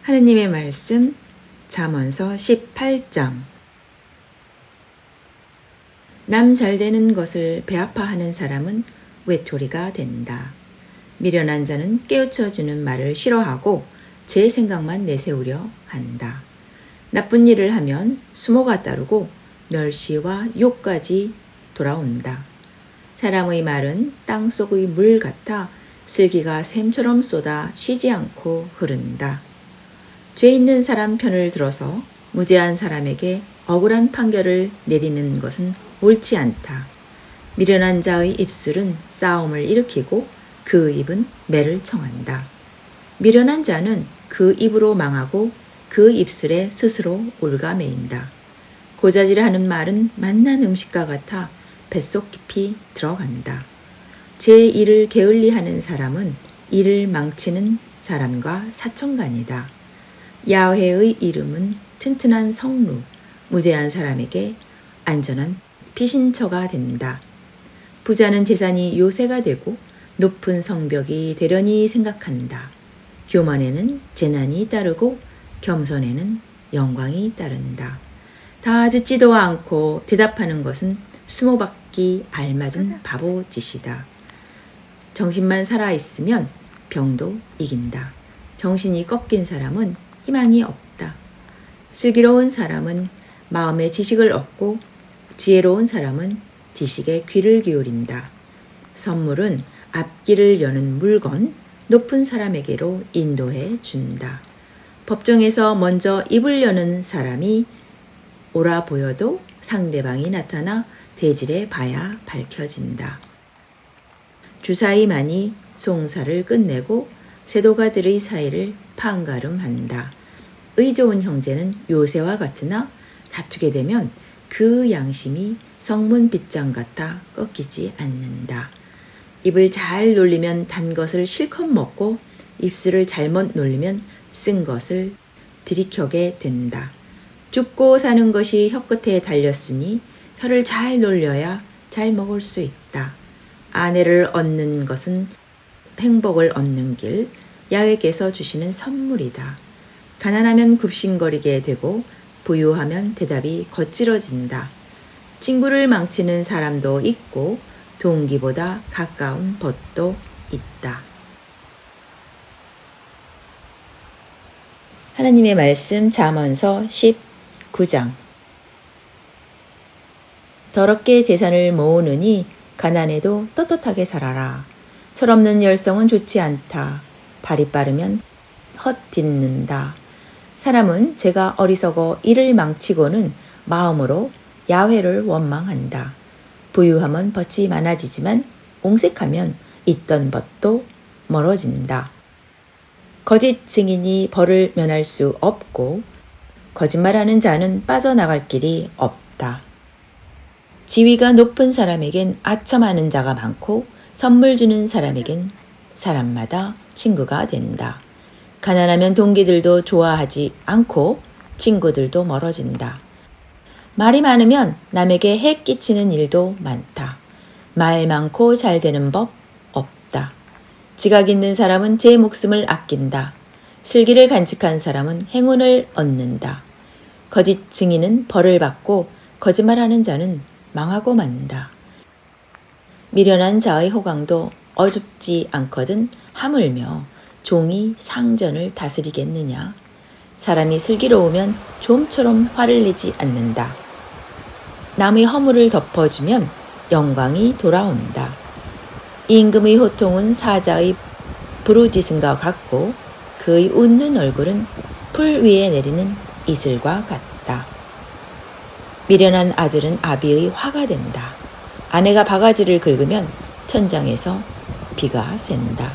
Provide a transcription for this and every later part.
하느님의 말씀 잠언서 18장. 남 잘되는 것을 배아파하는 사람은 외톨이가 된다. 미련한 자는 깨우쳐주는 말을 싫어하고 제 생각만 내세우려 한다. 나쁜 일을 하면 수모가 따르고 멸시와 욕까지 돌아온다. 사람의 말은 땅속의 물 같아 슬기가 샘처럼 쏟아 쉬지 않고 흐른다. 죄 있는 사람 편을 들어서 무죄한 사람에게 억울한 판결을 내리는 것은 옳지 않다. 미련한 자의 입술은 싸움을 일으키고 그 입은 매를 청한다. 미련한 자는 그 입으로 망하고 그 입술에 스스로 올가매인다. 고자질하는 말은 맛난 음식과 같아 뱃속 깊이 들어간다. 제 일을 게을리하는 사람은 일을 망치는 사람과 사천간이다. 야훼의 이름은 튼튼한 성루, 무죄한 사람에게 안전한 피신처가 된다. 부자는 재산이 요새가 되고 높은 성벽이 되려니 생각한다. 교만에는 재난이 따르고 겸손에는 영광이 따른다. 다 듣지도 않고 대답하는 것은 수모받기 알맞은 바보짓이다. 정신만 살아있으면 병도 이긴다. 정신이 꺾인 사람은 희망이 없다. 슬기로운 사람은 마음의 지식을 얻고 지혜로운 사람은 지식에 귀를 기울인다. 선물은 앞길을 여는 물건, 높은 사람에게로 인도해 준다. 법정에서 먼저 입을 여는 사람이 옳아 보여도 상대방이 나타나 대질해 봐야 밝혀진다. 주사위만이 송사를 끝내고 세도가들의 사이를 판가름한다. 의좋은 형제는 요새와 같으나 다투게 되면 그 양심이 성문 빗장 같아 꺾이지 않는다. 입을 잘 놀리면 단 것을 실컷 먹고 입술을 잘못 놀리면 쓴 것을 들이켜게 된다. 죽고 사는 것이 혀끝에 달렸으니 혀를 잘 놀려야 잘 먹을 수 있다. 아내를 얻는 것은 행복을 얻는 길, 야훼께서 주시는 선물이다. 가난하면 굽신거리게 되고 부유하면 대답이 거칠어진다. 친구를 망치는 사람도 있고 동기보다 가까운 벗도 있다. 하나님의 말씀 잠언서 19장. 더럽게 재산을 모으느니 가난해도 떳떳하게 살아라. 철없는 열성은 좋지 않다. 발이 빠르면 헛딛는다. 사람은 제가 어리석어 이를 망치고는 마음으로 야훼를 원망한다. 부유하면 벗이 많아지지만 옹색하면 있던 벗도 멀어진다. 거짓 증인이 벌을 면할 수 없고 거짓말하는 자는 빠져나갈 길이 없다. 지위가 높은 사람에겐 아첨하는 자가 많고 선물 주는 사람에겐 사람마다 친구가 된다. 가난하면 동기들도 좋아하지 않고 친구들도 멀어진다. 말이 많으면 남에게 해 끼치는 일도 많다. 말 많고 잘 되는 법 없다. 지각 있는 사람은 제 목숨을 아낀다. 슬기를 간직한 사람은 행운을 얻는다. 거짓 증인은 벌을 받고 거짓말하는 자는 망하고 만다. 미련한 자의 호강도 어줍지 않거든 하물며 종이 상전을 다스리겠느냐. 사람이 슬기로우면 좀처럼 화를 내지 않는다. 남의 허물을 덮어주면 영광이 돌아온다. 임금의 호통은 사자의 부르짖음과 같고 그의 웃는 얼굴은 풀 위에 내리는 이슬과 같다. 미련한 아들은 아비의 화가 된다. 아내가 바가지를 긁으면 천장에서 비가 샌다.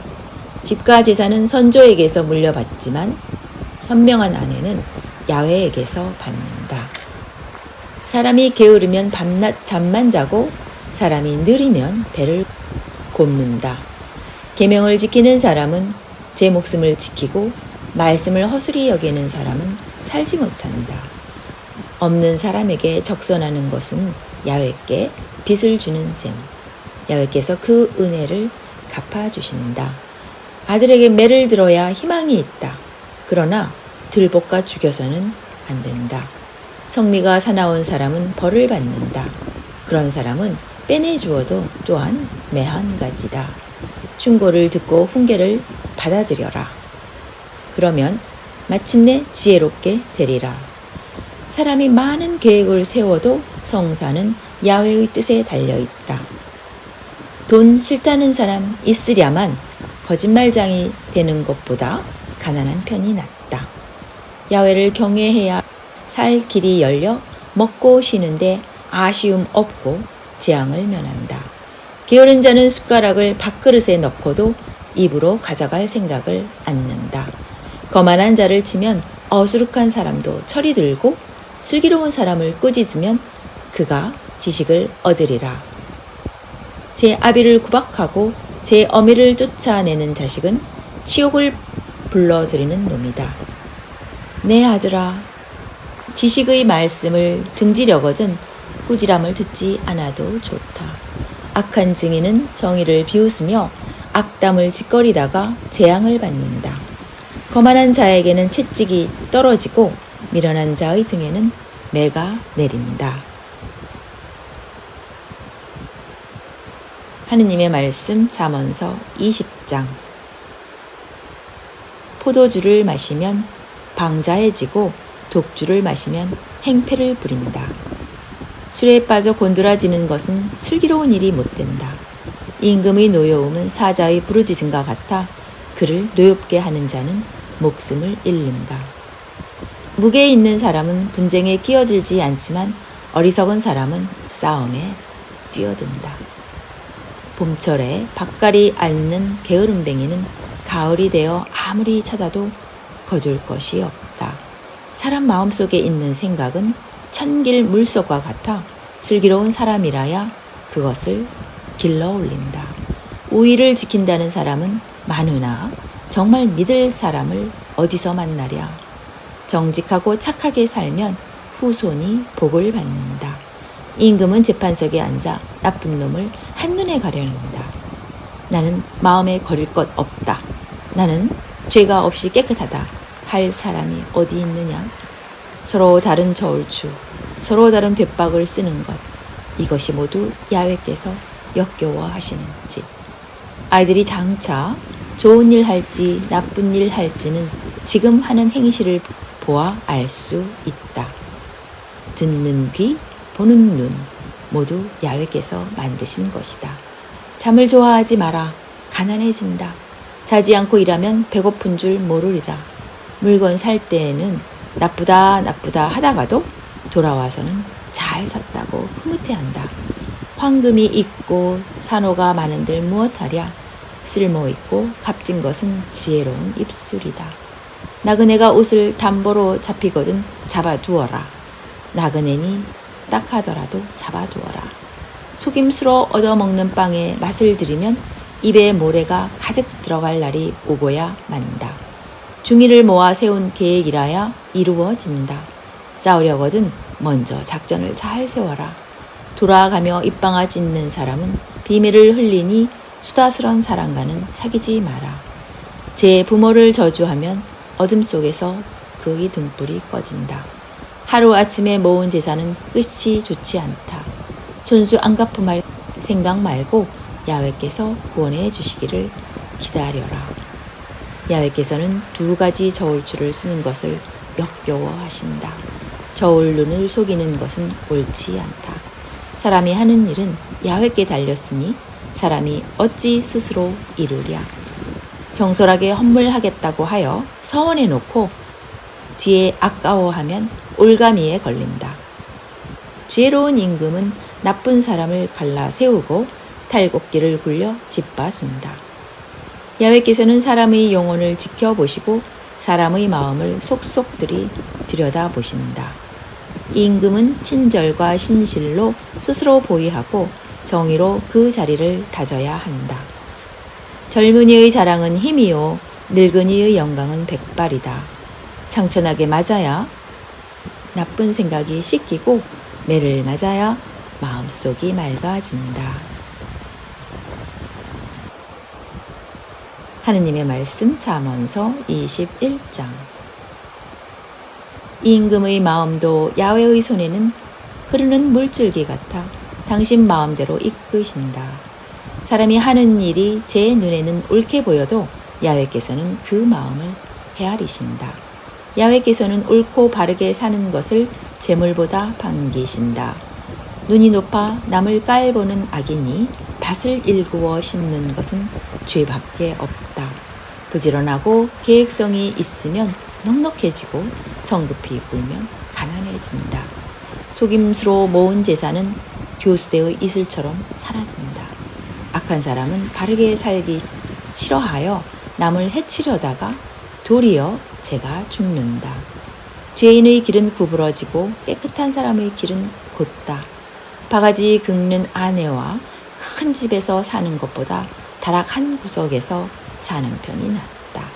집과 재산은 선조에게서 물려받지만 현명한 아내는 야훼에게서 받는다. 사람이 게으르면 밤낮 잠만 자고 사람이 느리면 배를 곪는다. 계명을 지키는 사람은 제 목숨을 지키고 말씀을 허술히 여기는 사람은 살지 못한다. 없는 사람에게 적선하는 것은 야훼께 빚을 주는 셈. 야훼께서 그 은혜를 갚아주신다. 아들에게 매를 들어야 희망이 있다. 그러나 들볶아 죽여서는 안 된다. 성미가 사나운 사람은 벌을 받는다. 그런 사람은 빼내주어도 또한 매한 가지다. 충고를 듣고 훈계를 받아들여라. 그러면 마침내 지혜롭게 되리라. 사람이 많은 계획을 세워도 성사는 야훼의 뜻에 달려있다. 돈 싫다는 사람 있으랴만 거짓말장이 되는 것보다 가난한 편이 낫다. 야훼를 경외해야 살 길이 열려 먹고 쉬는데 아쉬움 없고 재앙을 면한다. 게으른 자는 숟가락을 밥그릇에 넣고도 입으로 가져갈 생각을 않는다. 거만한 자를 치면 어수룩한 사람도 철이 들고 슬기로운 사람을 꾸짖으면 그가 지식을 얻으리라. 제 아비를 구박하고 제 어미를 쫓아내는 자식은 치욕을 불러들이는 놈이다. 내 아들아, 지식의 말씀을 등지려거든 꾸지람을 듣지 않아도 좋다. 악한 증인은 정의를 비웃으며 악담을 짓거리다가 재앙을 받는다. 거만한 자에게는 채찍이 떨어지고 미련한 자의 등에는 매가 내린다. 하느님의 말씀 잠언서 20장. 포도주를 마시면 방자해지고 독주를 마시면 행패를 부린다. 술에 빠져 곤드라지는 것은 슬기로운 일이 못된다. 임금의 노여움은 사자의 부르짖음과 같아 그를 노엽게 하는 자는 목숨을 잃는다. 무게 있는 사람은 분쟁에 끼어들지 않지만 어리석은 사람은 싸움에 뛰어든다. 봄철에 밭갈이 앓는 게으름뱅이는 가을이 되어 아무리 찾아도 거둘 것이 없다. 사람 마음속에 있는 생각은 천길 물속과 같아 슬기로운 사람이라야 그것을 길러 올린다. 우위를 지킨다는 사람은 많으나 정말 믿을 사람을 어디서 만나랴. 정직하고 착하게 살면 후손이 복을 받는다. 임금은 재판석에 앉아 나쁜 놈을 한눈에 가려낸다. 나는 마음에 거릴 것 없다. 나는 죄가 없이 깨끗하다. 할 사람이 어디 있느냐? 서로 다른 저울추, 서로 다른 뒷박을 쓰는 것. 이것이 모두 야훼께서 역겨워하시는지. 아이들이 장차 좋은 일 할지 나쁜 일 할지는 지금 하는 행실을 보아 알 수 있다. 듣는 귀, 보는 눈 모두 야훼께서 만드신 것이다. 잠을 좋아하지 마라. 가난해진다. 자지 않고 일하면 배고픈 줄 모르리라. 물건 살 때에는 나쁘다 하다가도 돌아와서는 잘 샀다고 흐뭇해한다. 황금이 있고 산호가 많은들 무엇하랴. 쓸모있고 값진 것은 지혜로운 입술이다. 나그네가 옷을 담보로 잡히거든 잡아두어라. 나그네니 딱하더라도 잡아두어라. 속임수로 얻어먹는 빵에 맛을 들이면 입에 모래가 가득 들어갈 날이 오고야 만다. 중의를 모아 세운 계획이라야 이루어진다. 싸우려거든 먼저 작전을 잘 세워라. 돌아가며 입방아 짖는 사람은 비밀을 흘리니 수다스런 사람과는 사귀지 마라. 제 부모를 저주하면 어둠 속에서 그의 등불이 꺼진다. 하루아침에 모은 재산은 끝이 좋지 않다. 손수 안 갚음할 생각 말고 야훼께서 구원해 주시기를 기다려라. 야훼께서는 2가지 저울추를 쓰는 것을 역겨워하신다. 저울 눈을 속이는 것은 옳지 않다. 사람이 하는 일은 야훼께 달렸으니 사람이 어찌 스스로 이루랴. 경솔하게 헌물하겠다고 하여 서원해 놓고 뒤에 아까워하면 올가미에 걸린다. 지혜로운 임금은 나쁜 사람을 갈라 세우고 탈곡기를 굴려 짓밟순다. 야훼께서는 사람의 영혼을 지켜보시고 사람의 마음을 속속들이 들여다보신다. 임금은 친절과 신실로 스스로 보위하고 정의로 그 자리를 다져야 한다. 젊은이의 자랑은 힘이요 늙은이의 영광은 백발이다. 상처나게 맞아야 나쁜 생각이 씻기고 매를 맞아야 마음속이 맑아진다. 하느님의 말씀 잠언서 21장. 임금의 마음도 야훼의 손에는 흐르는 물줄기 같아 당신 마음대로 이끄신다. 사람이 하는 일이 제 눈에는 옳게 보여도 야훼께서는 그 마음을 헤아리신다. 야훼께서는 옳고 바르게 사는 것을 재물보다 반기신다. 눈이 높아 남을 깔보는 악인이 밭을 일구어 심는 것은 죄밖에 없다. 부지런하고 계획성이 있으면 넉넉해지고 성급히 굴면 가난해진다. 속임수로 모은 재산은 교수대의 이슬처럼 사라진다. 악한 사람은 바르게 살기 싫어하여 남을 해치려다가 도리어 제가 죽는다. 죄인의 길은 구부러지고 깨끗한 사람의 길은 곧다. 바가지 긁는 아내와 큰 집에서 사는 것보다 다락 한 구석에서 사는 편이 낫다.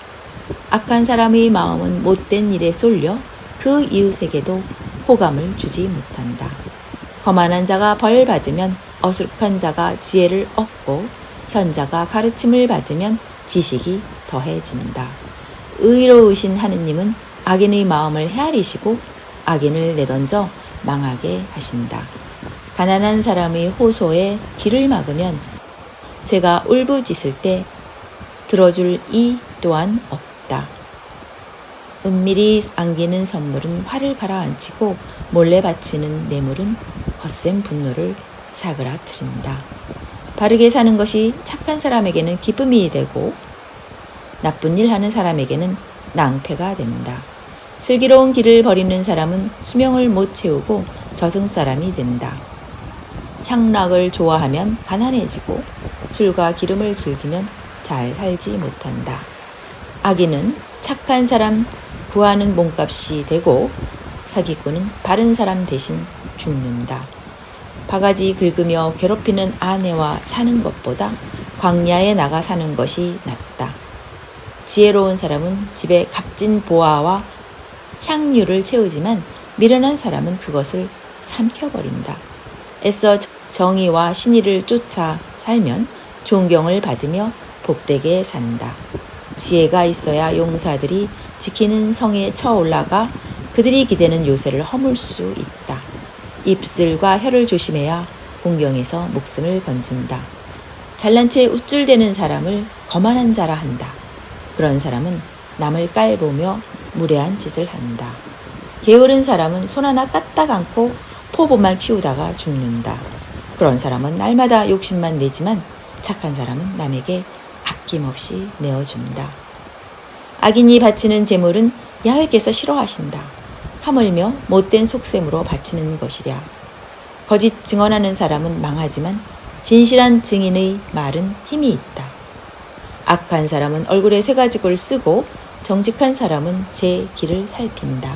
악한 사람의 마음은 못된 일에 쏠려 그 이웃에게도 호감을 주지 못한다. 거만한 자가 벌 받으면 어수룩한 자가 지혜를 얻고 현자가 가르침을 받으면 지식이 더해진다. 의로우신 하느님은 악인의 마음을 헤아리시고 악인을 내던져 망하게 하신다. 가난한 사람의 호소에 귀를 막으면 제가 울부짖을 때 들어줄 이 또한 없다. 은밀히 안기는 선물은 화를 가라앉히고 몰래 바치는 뇌물은 거센 분노를 사그라뜨린다. 바르게 사는 것이 착한 사람에게는 기쁨이 되고 나쁜 일 하는 사람에게는 낭패가 된다. 슬기로운 길을 버리는 사람은 수명을 못 채우고 저승사람이 된다. 향락을 좋아하면 가난해지고 술과 기름을 즐기면 잘 살지 못한다. 악인은 착한 사람 구하는 몸값이 되고 사기꾼은 바른 사람 대신 죽는다. 바가지 긁으며 괴롭히는 아내와 사는 것보다 광야에 나가 사는 것이 낫다. 지혜로운 사람은 집에 값진 보화와 향유를 채우지만 미련한 사람은 그것을 삼켜버린다. 애써 정의와 신의를 쫓아 살면 존경을 받으며 복되게 산다. 지혜가 있어야 용사들이 지키는 성에 쳐 올라가 그들이 기대는 요새를 허물 수 있다. 입술과 혀를 조심해야 공경에서 목숨을 건진다. 잘난 채 우쭐대는 사람을 거만한 자라 한다. 그런 사람은 남을 깔보며 무례한 짓을 한다. 게으른 사람은 손 하나 까딱 않고 포보만 키우다가 죽는다. 그런 사람은 날마다 욕심만 내지만 착한 사람은 남에게 아낌없이 내어준다. 악인이 바치는 재물은 야훼께서 싫어하신다. 하물며 못된 속셈으로 바치는 것이랴. 거짓 증언하는 사람은 망하지만 진실한 증인의 말은 힘이 있다. 악한 사람은 얼굴에 새가지고를 쓰고 정직한 사람은 제 길을 살핀다.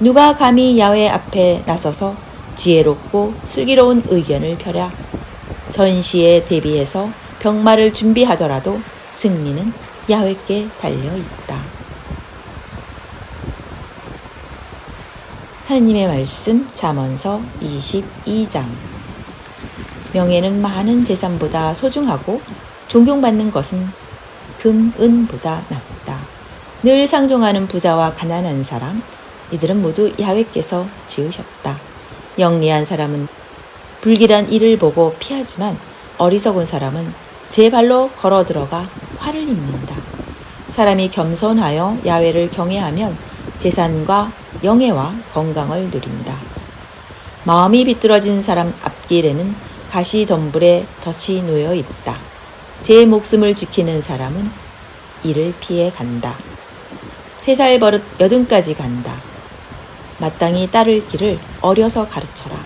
누가 감히 야훼 앞에 나서서 지혜롭고 슬기로운 의견을 펴랴. 전시에 대비해서 병마를 준비하더라도 승리는 야훼께 달려있다. 하느님의 말씀 잠언서 22장. 명예는 많은 재산보다 소중하고 존경받는 것은 금, 은보다 낫다. 늘 상종하는 부자와 가난한 사람, 이들은 모두 야훼께서 지으셨다. 영리한 사람은 불길한 일을 보고 피하지만 어리석은 사람은 제 발로 걸어 들어가 화를 입는다. 사람이 겸손하여 야훼를 경외하면 재산과 영예와 건강을 누린다. 마음이 비뚤어진 사람 앞길에는 가시덤불에 덫이 놓여 있다. 제 목숨을 지키는 사람은 이를 피해 간다. 3살 버릇 80까지 간다. 마땅히 따를 길을 어려서 가르쳐라.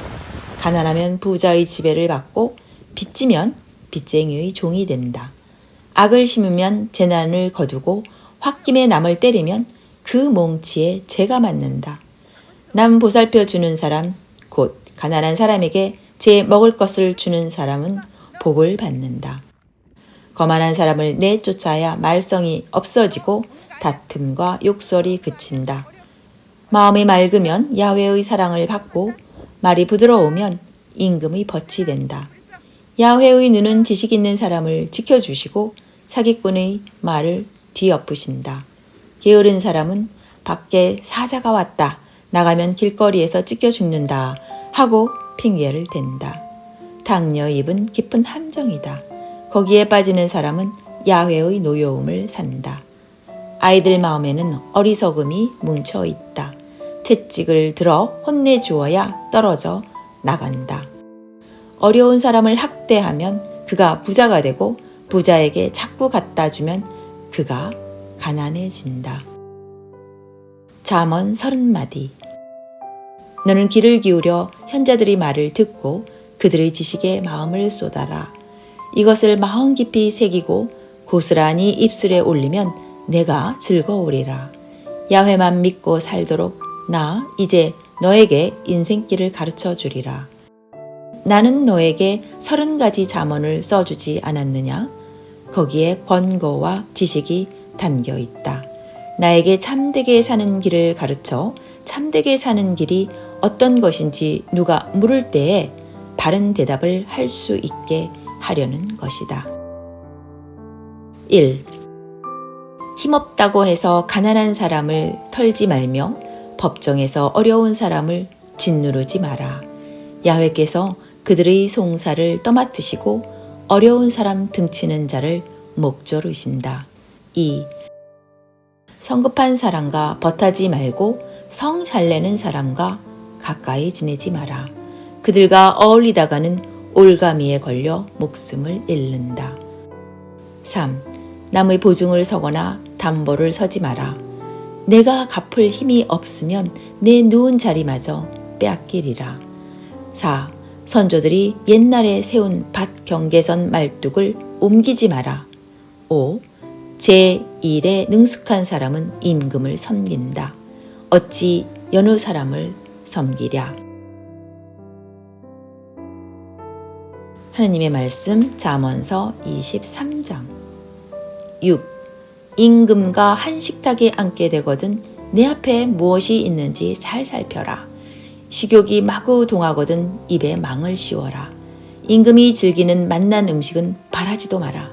가난하면 부자의 지배를 받고 빚지면 빚쟁이의 종이 된다. 악을 심으면 재난을 거두고 홧김에 남을 때리면 그 몽치에 재가 맞는다. 남 보살펴 주는 사람, 곧 가난한 사람에게 제 먹을 것을 주는 사람은 복을 받는다. 거만한 사람을 내쫓아야 말썽이 없어지고 다툼과 욕설이 그친다. 마음이 맑으면 야훼의 사랑을 받고 말이 부드러우면 임금의 벗이 된다. 야훼의 눈은 지식 있는 사람을 지켜주시고 사기꾼의 말을 뒤엎으신다. 게으른 사람은 밖에 사자가 왔다, 나가면 길거리에서 찢겨 죽는다 하고 핑계를 댄다. 당뇨 입은 깊은 함정이다. 거기에 빠지는 사람은 야훼의 노여움을 산다. 아이들 마음에는 어리석음이 뭉쳐 있다. 채찍을 들어 혼내주어야 떨어져 나간다. 어려운 사람을 학대하면 그가 부자가 되고 부자에게 자꾸 갖다 주면 그가 가난해진다. 잠언 30마디. 너는 귀를 기울여 현자들의 말을 듣고 그들의 지식에 마음을 쏟아라. 이것을 마음 깊이 새기고 고스란히 입술에 올리면 내가 즐거우리라. 야훼만 믿고 살도록 나 이제 너에게 인생길을 가르쳐 주리라. 나는 너에게 30가지 잠언을 써주지 않았느냐? 거기에 권고와 지식이 담겨 있다. 나에게 참되게 사는 길을 가르쳐 참되게 사는 길이 어떤 것인지 누가 물을 때에 바른 대답을 할 수 있게 하려는 것이다. 1. 힘없다고 해서 가난한 사람을 털지 말며 법정에서 어려운 사람을 짓누르지 마라. 야훼께서 그들의 송사를 떠맡으시고 어려운 사람 등치는 자를 목조르신다. 2. 성급한 사람과 벗하지 말고 성 잘 내는 사람과 가까이 지내지 마라. 그들과 어울리다가는 올가미에 걸려 목숨을 잃는다. 3. 남의 보증을 서거나 담보를 서지 마라. 내가 갚을 힘이 없으면 내 누운 자리마저 빼앗기리라. 4. 선조들이 옛날에 세운 밭 경계선 말뚝을 옮기지 마라. 5. 제1에 능숙한 사람은 임금을 섬긴다. 어찌 여느 사람을 섬기랴. 하느님의 말씀 잠언서 23장. 6. 임금과 한 식탁에 앉게 되거든 내 앞에 무엇이 있는지 잘 살펴라. 식욕이 마구 동하거든 입에 망을 씌워라. 임금이 즐기는 맛난 음식은 바라지도 마라.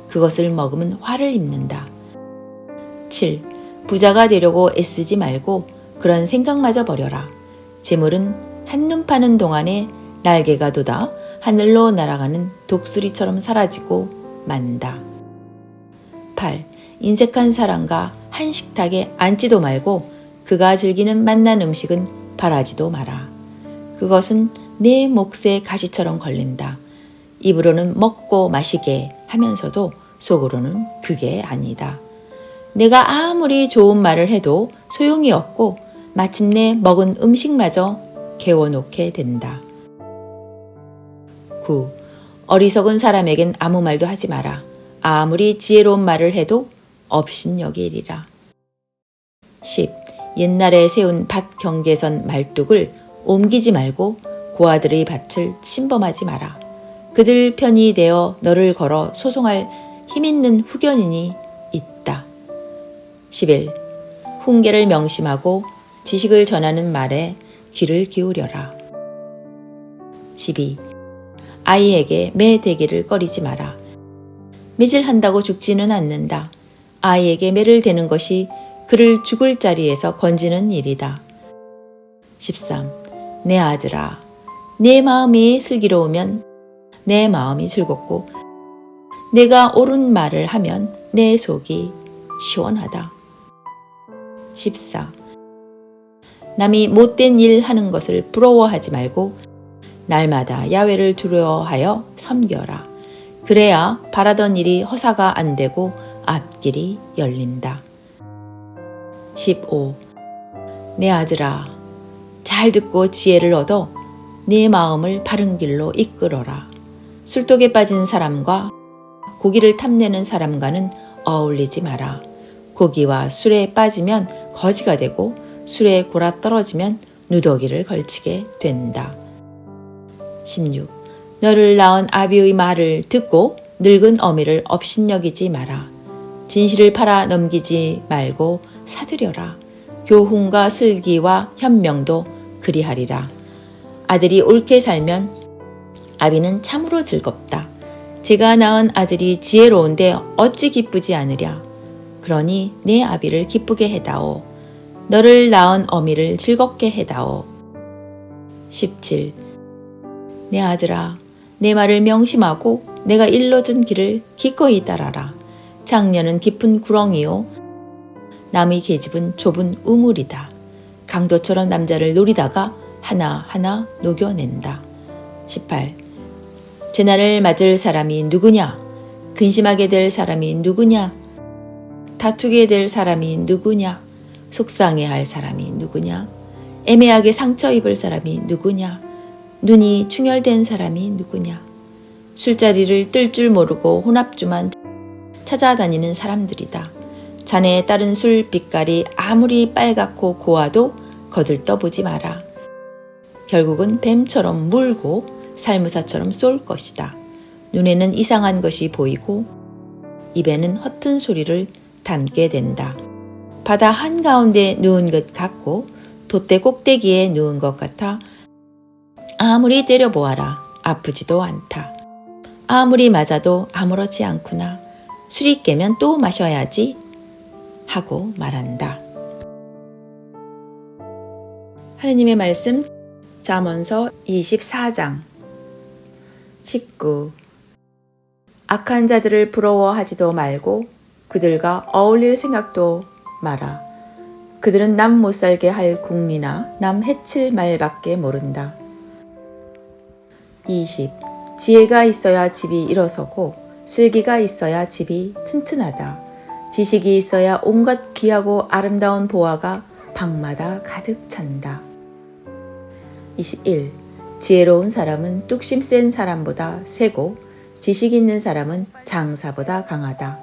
그것을 먹으면 화를 입는다. 7. 부자가 되려고 애쓰지 말고 그런 생각마저 버려라. 재물은 한눈 파는 동안에 날개가 돋아 하늘로 날아가는 독수리처럼 사라지고 만다. 8. 인색한 사람과 한 식탁에 앉지도 말고 그가 즐기는 맛난 음식은 바라지도 마라. 그것은 내 몫에 가시처럼 걸린다. 입으로는 먹고 마시게 하면서도 속으로는 그게 아니다. 내가 아무리 좋은 말을 해도 소용이 없고 마침내 먹은 음식마저 개워놓게 된다. 9. 어리석은 사람에겐 아무 말도 하지 마라. 아무리 지혜로운 말을 해도 업신여기리라. 10. 옛날에 세운 밭 경계선 말뚝을 옮기지 말고 고아들의 밭을 침범하지 마라. 그들 편이 되어 너를 걸어 소송할 힘있는 후견인이 있다. 11. 훈계를 명심하고 지식을 전하는 말에 귀를 기울여라. 12. 아이에게 매대기를 꺼리지 마라. 매질한다고 죽지는 않는다. 아이에게 매를 대는 것이 그를 죽을 자리에서 건지는 일이다. 13. 내 아들아, 내 마음이 슬기로우면 내 마음이 즐겁고 내가 옳은 말을 하면 내 속이 시원하다. 14. 남이 못된 일 하는 것을 부러워하지 말고 날마다 야훼를 두려워하여 섬겨라. 그래야 바라던 일이 허사가 안 되고 앞길이 열린다. 15. 내 아들아, 잘 듣고 지혜를 얻어 내 마음을 바른 길로 이끌어라. 술독에 빠진 사람과 고기를 탐내는 사람과는 어울리지 마라. 고기와 술에 빠지면 거지가 되고 술에 골아 떨어지면 누더기를 걸치게 된다. 16. 너를 낳은 아비의 말을 듣고 늙은 어미를 업신여기지 마라. 진실을 팔아 넘기지 말고 사들여라. 교훈과 슬기와 현명도 그리하리라. 아들이 옳게 살면 아비는 참으로 즐겁다. 제가 낳은 아들이 지혜로운데 어찌 기쁘지 않으랴. 그러니 내 아비를 기쁘게 해다오. 너를 낳은 어미를 즐겁게 해다오. 17. 내 아들아, 내 말을 명심하고 내가 일러준 길을 기꺼이 따라라. 장녀는 깊은 구렁이요, 남의 계집은 좁은 우물이다. 강도처럼 남자를 노리다가 하나하나 녹여낸다. 18. 재난을 맞을 사람이 누구냐? 근심하게 될 사람이 누구냐? 다투게 될 사람이 누구냐? 속상해할 사람이 누구냐? 애매하게 상처 입을 사람이 누구냐? 눈이 충혈된 사람이 누구냐? 술자리를 뜰 줄 모르고 혼합주만 찾아다니는 사람들이다. 자네에 따른 술 빛깔이 아무리 빨갛고 고와도 거들떠보지 마라. 결국은 뱀처럼 물고 살무사처럼 쏠 것이다. 눈에는 이상한 것이 보이고 입에는 허튼 소리를 담게 된다. 바다 한가운데 누운 것 같고 돛대 꼭대기에 누운 것 같아 아무리 때려보아라 아프지도 않다. 아무리 맞아도 아무렇지 않구나. 술이 깨면 또 마셔야지 하고 말한다. 하느님의 말씀 잠언서 24장 19. 악한 자들을 부러워하지도 말고 그들과 어울릴 생각도 마라. 그들은 남 못살게 할 궁리나 남 해칠 말밖에 모른다. 20. 지혜가 있어야 집이 일어서고 슬기가 있어야 집이 튼튼하다. 지식이 있어야 온갖 귀하고 아름다운 보화가 방마다 가득 찬다. 21. 지혜로운 사람은 뚝심 센 사람보다 세고 지식 있는 사람은 장사보다 강하다.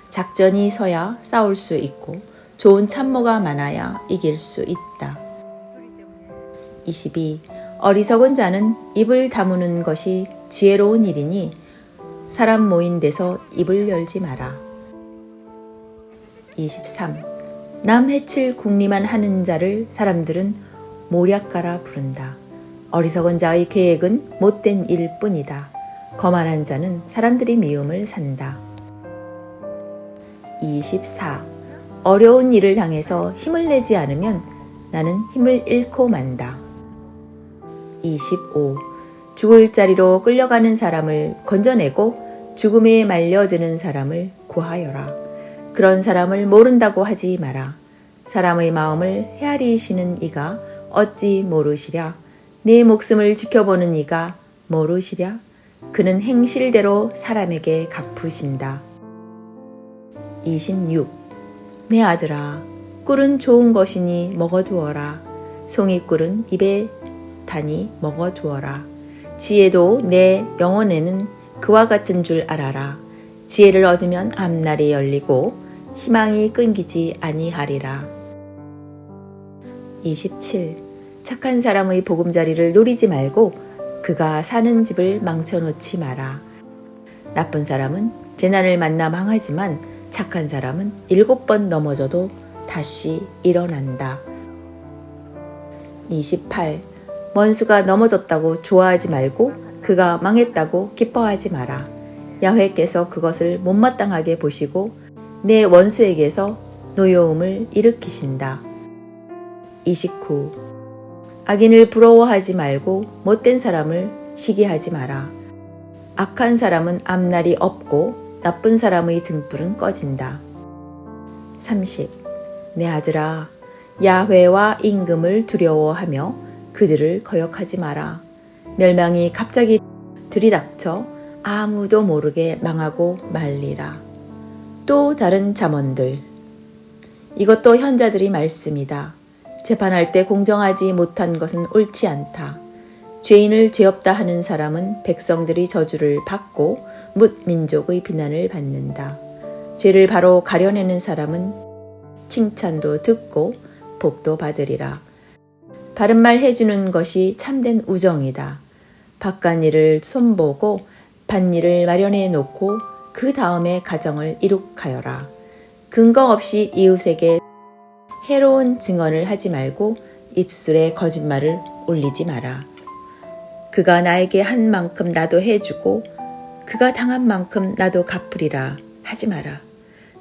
작전이 서야 싸울 수 있고 좋은 참모가 많아야 이길 수 있다. 22. 어리석은 자는 입을 다무는 것이 지혜로운 일이니 사람 모인 데서 입을 열지 마라. 23. 남 해칠 궁리만 하는 자를 사람들은 모략가라 부른다. 어리석은 자의 계획은 못된 일뿐이다. 거만한 자는 사람들이 미움을 산다. 24. 어려운 일을 당해서 힘을 내지 않으면 나는 힘을 잃고 만다. 25. 죽을 자리로 끌려가는 사람을 건져내고 죽음에 말려드는 사람을 구하여라. 그런 사람을 모른다고 하지 마라. 사람의 마음을 헤아리시는 이가 어찌 모르시랴. 내 목숨을 지켜보는 이가 모르시랴. 그는 행실대로 사람에게 갚으신다. 26. 내 아들아, 꿀은 좋은 것이니 먹어두어라. 송이꿀은 입에 다니 먹어두어라. 지혜도 내 영혼에는 그와 같은 줄 알아라. 지혜를 얻으면 앞날이 열리고 희망이 끊기지 아니하리라. 27. 착한 사람의 보금자리를 노리지 말고 그가 사는 집을 망쳐놓지 마라. 나쁜 사람은 재난을 만나 망하지만 착한 사람은 7번 넘어져도 다시 일어난다. 28. 원수가 넘어졌다고 좋아하지 말고 그가 망했다고 기뻐하지 마라. 야훼께서 그것을 못마땅하게 보시고 내 원수에게서 노여움을 일으키신다. 29. 악인을 부러워하지 말고 못된 사람을 시기하지 마라. 악한 사람은 앞날이 없고 나쁜 사람의 등불은 꺼진다. 30. 내 아들아, 야훼와 임금을 두려워하며 그들을 거역하지 마라. 멸망이 갑자기 들이닥쳐 아무도 모르게 망하고 말리라. 또 다른 잠언들. 이것도 현자들이 말씀이다. 재판할 때 공정하지 못한 것은 옳지 않다. 죄인을 죄 없다 하는 사람은 백성들이 저주를 받고 뭇 민족의 비난을 받는다. 죄를 바로 가려내는 사람은 칭찬도 듣고 복도 받으리라. 바른 말 해주는 것이 참된 우정이다. 바깥 일을 손보고 밭일을 마련해 놓고 그 다음에 가정을 이룩하여라. 근거 없이 이웃에게 해로운 증언을 하지 말고 입술에 거짓말을 올리지 마라. 그가 나에게 한 만큼 나도 해주고 그가 당한 만큼 나도 갚으리라 하지 마라.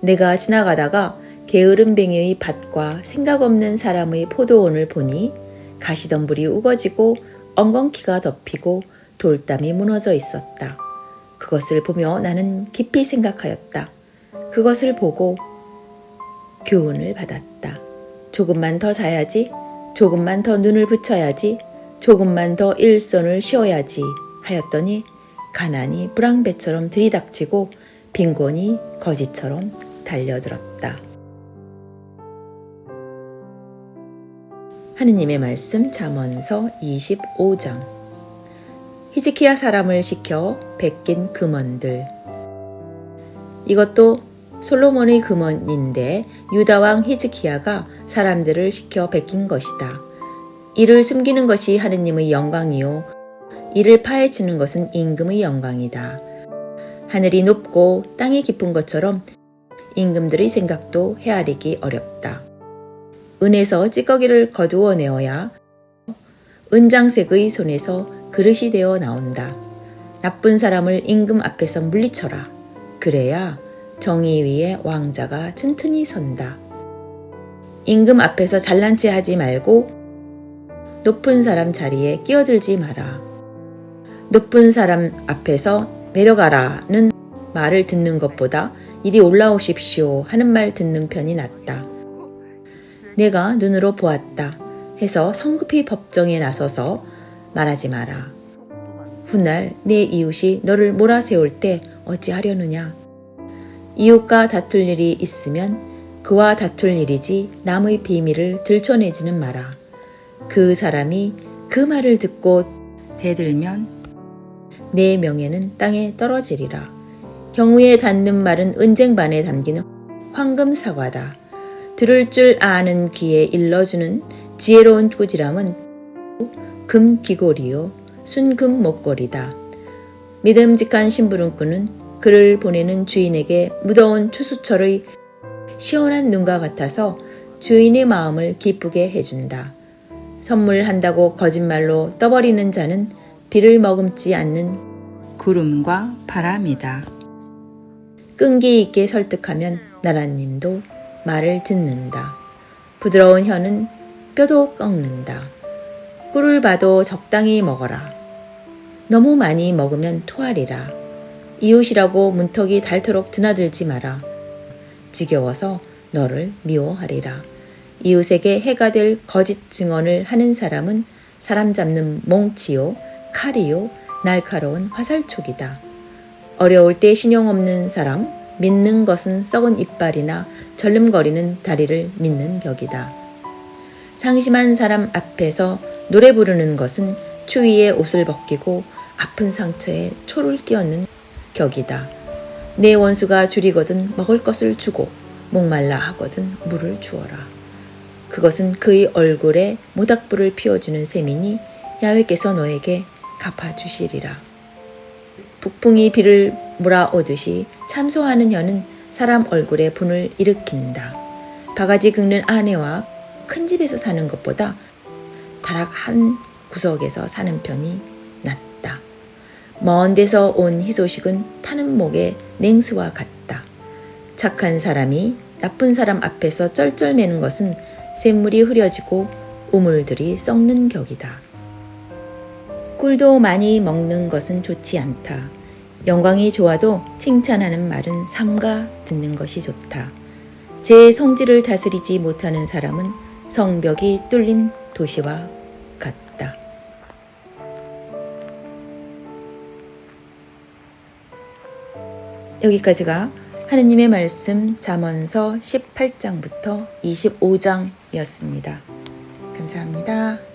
내가 지나가다가 게으름뱅이의 밭과 생각 없는 사람의 포도원을 보니 가시덤불이 우거지고 엉겅퀴가 덮이고 돌담이 무너져 있었다. 그것을 보며 나는 깊이 생각하였다. 그것을 보고 교훈을 받았다. 조금만 더 자야지, 조금만 더 눈을 붙여야지, 조금만 더 일손을 쉬어야지 하였더니 가난이 불황배처럼 들이닥치고 빈곤이 거지처럼 달려들었다. 하느님의 말씀 잠언서 25장. 히즈키야 사람을 시켜 베낀 금원들. 이것도 솔로몬의 금원인데 유다왕 히즈키야가 사람들을 시켜 베낀 것이다. 이를 숨기는 것이 하느님의 영광이요 이를 파헤치는 것은 임금의 영광이다. 하늘이 높고 땅이 깊은 것처럼 임금들의 생각도 헤아리기 어렵다. 은에서 찌꺼기를 거두어 내어야 은장색의 손에서 그릇이 되어 나온다. 나쁜 사람을 임금 앞에서 물리쳐라. 그래야 정의 위에 왕자가 튼튼히 선다. 임금 앞에서 잘난 체 하지 말고 높은 사람 자리에 끼어들지 마라. 높은 사람 앞에서 내려가라는 말을 듣는 것보다 이리 올라오십시오 하는 말 듣는 편이 낫다. 내가 눈으로 보았다 해서 성급히 법정에 나서서 말하지 마라. 훗날 내 이웃이 너를 몰아세울 때 어찌하려느냐. 이웃과 다툴 일이 있으면 그와 다툴 일이지 남의 비밀을 들춰내지는 마라. 그 사람이 그 말을 듣고 대들면 내 명예는 땅에 떨어지리라. 경우에 닿는 말은 은쟁반에 담기는 황금 사과다. 들을 줄 아는 귀에 일러주는 지혜로운 꾸지람은 금 귀걸이요 순금 목걸이다. 믿음직한 심부름꾼은 그를 보내는 주인에게 무더운 추수철의 시원한 눈과 같아서 주인의 마음을 기쁘게 해준다. 선물한다고 거짓말로 떠버리는 자는 비를 머금지 않는 구름과 바람이다. 끈기 있게 설득하면 나라님도 말을 듣는다. 부드러운 혀는 뼈도 꺾는다. 꿀을 봐도 적당히 먹어라. 너무 많이 먹으면 토하리라. 이웃이라고 문턱이 닳도록 드나들지 마라. 지겨워서 너를 미워하리라. 이웃에게 해가 될 거짓 증언을 하는 사람은 사람 잡는 몽치요 칼이요 날카로운 화살촉이다. 어려울 때 신용 없는 사람, 믿는 것은 썩은 이빨이나 절름거리는 다리를 믿는 격이다. 상심한 사람 앞에서 노래 부르는 것은 추위에 옷을 벗기고 아픈 상처에 초를 끼얹는 격이다. 내 원수가 줄이거든 먹을 것을 주고 목말라 하거든 물을 주어라. 그것은 그의 얼굴에 모닥불을 피워주는 셈이니 야훼께서 너에게 갚아주시리라. 북풍이 비를 몰아오듯이 참소하는 혀는 사람 얼굴에 분을 일으킨다. 바가지 긁는 아내와 큰 집에서 사는 것보다 다락 한 구석에서 사는 편이 낫다. 먼 데서 온 희소식은 타는 목의 냉수와 같다. 착한 사람이 나쁜 사람 앞에서 쩔쩔매는 것은 샘물이 흐려지고 우물들이 썩는 격이다. 꿀도 많이 먹는 것은 좋지 않다. 영광이 좋아도 칭찬하는 말은 삼가 듣는 것이 좋다. 제 성질을 다스리지 못하는 사람은 성벽이 뚫린 도시와 같다. 여기까지가 하느님의 말씀 잠언서 18장부터 25장이었습니다. 감사합니다.